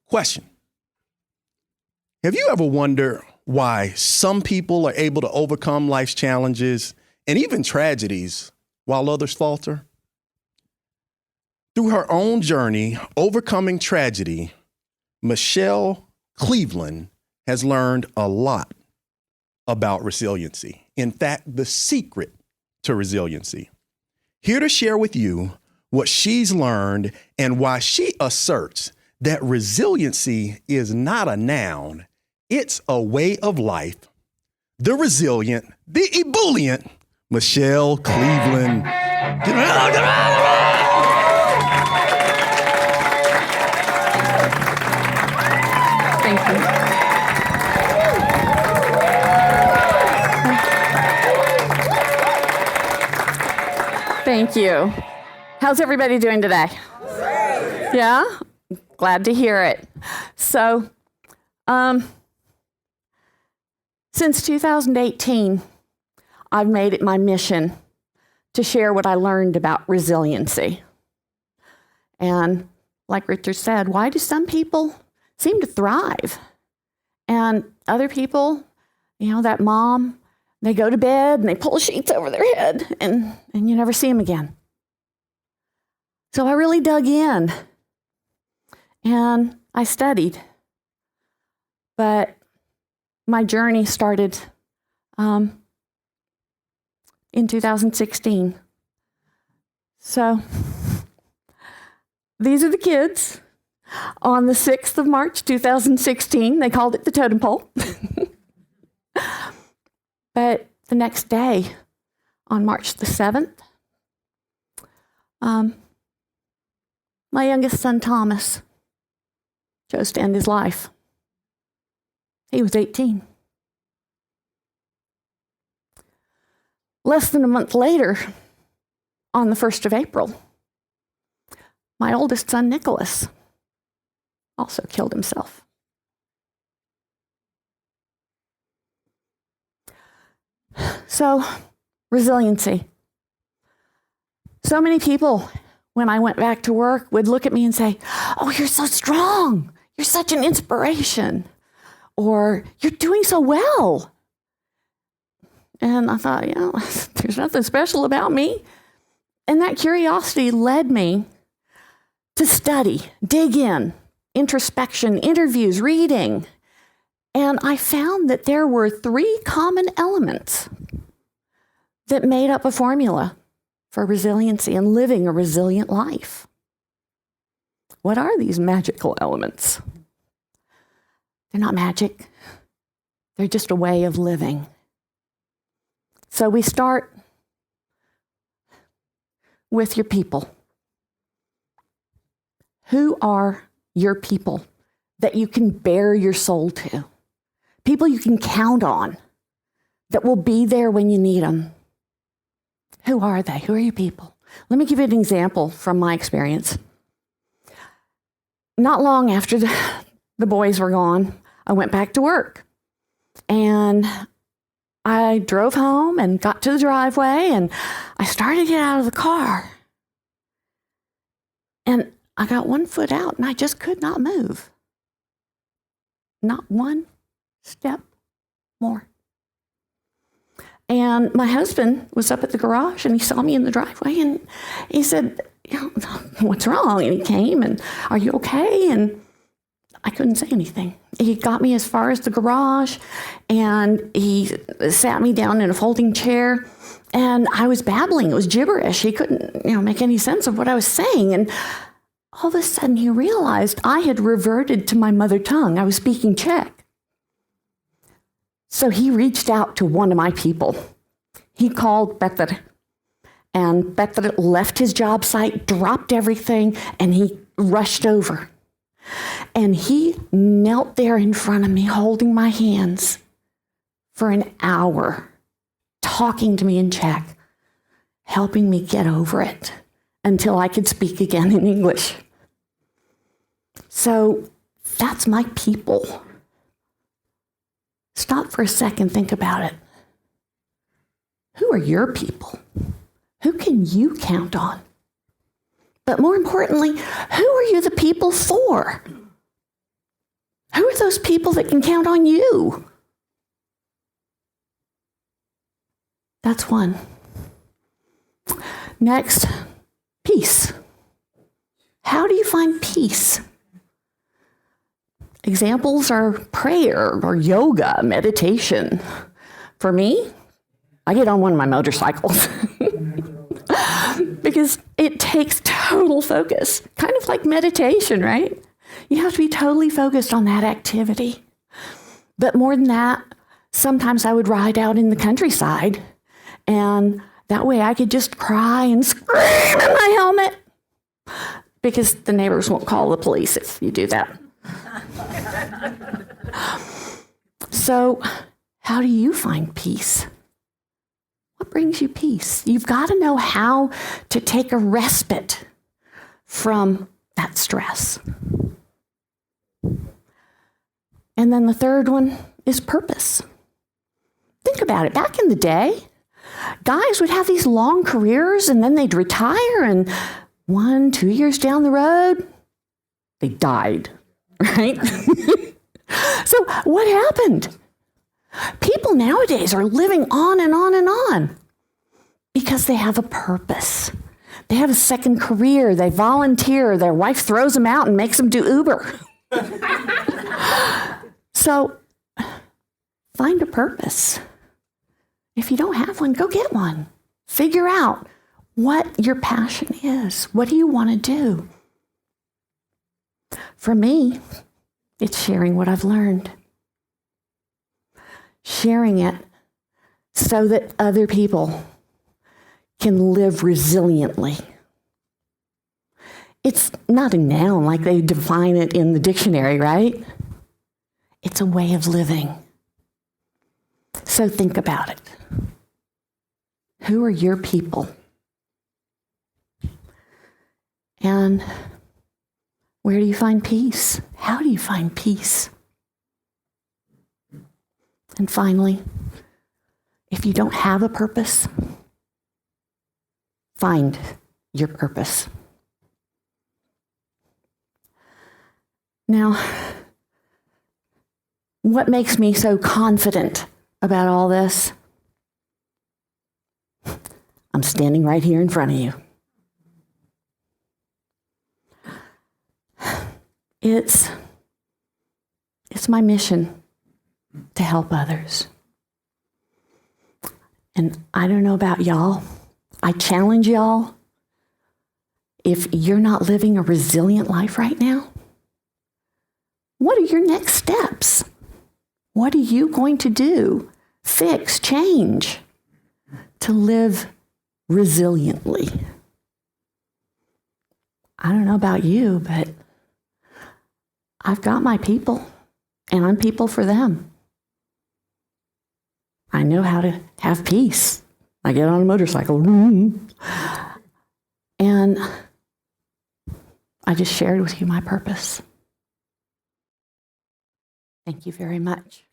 Question. Have you ever wondered why some people are able to overcome life's challenges and even tragedies while others falter? Through her own journey overcoming tragedy, Michelle Cleveland has learned a lot about resiliency. In fact, the secret to resiliency. Here to share with you what she's learned and why she asserts that resiliency is not a noun, it's a way of life. The resilient, the ebullient, Michelle Cleveland. Thank you. Thank you. How's everybody doing today? Yeah? Glad to hear it. So, since 2018, I've made it my mission to share what I learned about resiliency. And like Richard said, why do some people seem to thrive? And other people, that mom, they go to bed and they pull sheets over their head and you never see them again. So I really dug in and I studied. But my journey started in 2016. So these are the kids. On the 6th of March, 2016, they called it the totem pole. But the next day, on March the 7th, my youngest son, Thomas, chose to end his life. He was 18. Less than a month later, on the 1st of April, my oldest son, Nicholas, also killed himself. So, resiliency. So many people, when I went back to work, would look at me and say, "Oh, you're so strong. You're such an inspiration." Or, "You're doing so well." And I thought, there's nothing special about me. And that curiosity led me to study, dig in, introspection, interviews, reading. And I found that there were 3 common elements that made up a formula for resiliency and living a resilient life. What are these magical elements? They're not magic. They're just a way of living. So we start with your people. Who are your people that you can bare your soul to? People you can count on that will be there when you need them. Who are they? Who are your people? Let me give you an example from my experience. Not long after the boys were gone, I went back to work. And I drove home and got to the driveway and I started to get out of the car. And I got one foot out and I just could not move. Not one step more. And my husband was up at the garage and he saw me in the driveway and he said, "What's wrong?" And he came and, "Are you okay?" And I couldn't say anything. He got me as far as the garage and he sat me down in a folding chair and I was babbling. It was gibberish. He couldn't, make any sense of what I was saying. And all of a sudden he realized I had reverted to my mother tongue. I was speaking Czech. So he reached out to one of my people. He called Petr. And Petr left his job site, dropped everything, and he rushed over. And he knelt there in front of me, holding my hands for an hour, talking to me in Czech, helping me get over it until I could speak again in English. So that's my people. Stop for a second, think about it. Who are your people? Who can you count on? But more importantly, who are you the people for? Who are those people that can count on you? That's one. Next, peace. How do you find peace? Examples are prayer or yoga, meditation. For me, I get on one of my motorcycles because it takes total focus, kind of like meditation, right? You have to be totally focused on that activity. But more than that, sometimes I would ride out in the countryside, and that way I could just cry and scream in my helmet because the neighbors won't call the police if you do that. So, how do you find peace? What brings you peace? You've got to know how to take a respite from that stress. And then the third one is purpose. Think about it. Back in the day, guys would have these long careers and then they'd retire, and 1-2 years down the road, they died, right? So what happened? People nowadays are living on and on and on because they have a purpose. They have a second career. They volunteer. Their wife throws them out and makes them do Uber. So find a purpose. If you don't have one, go get one. Figure out what your passion is. What do you want to do? For me, it's sharing what I've learned. Sharing it so that other people can live resiliently. It's not a noun like they define it in the dictionary, right? It's a way of living. So think about it. Who are your people? And where do you find peace? How do you find peace? And finally, if you don't have a purpose, find your purpose. Now, what makes me so confident about all this? I'm standing right here in front of you. It's my mission to help others. And I don't know about y'all. I challenge y'all. If you're not living a resilient life right now, what are your next steps? What are you going to do, fix, change to live resiliently? I don't know about you, but I've got my people, and I'm people for them. I know how to have peace. I get on a motorcycle, and I just shared with you my purpose. Thank you very much.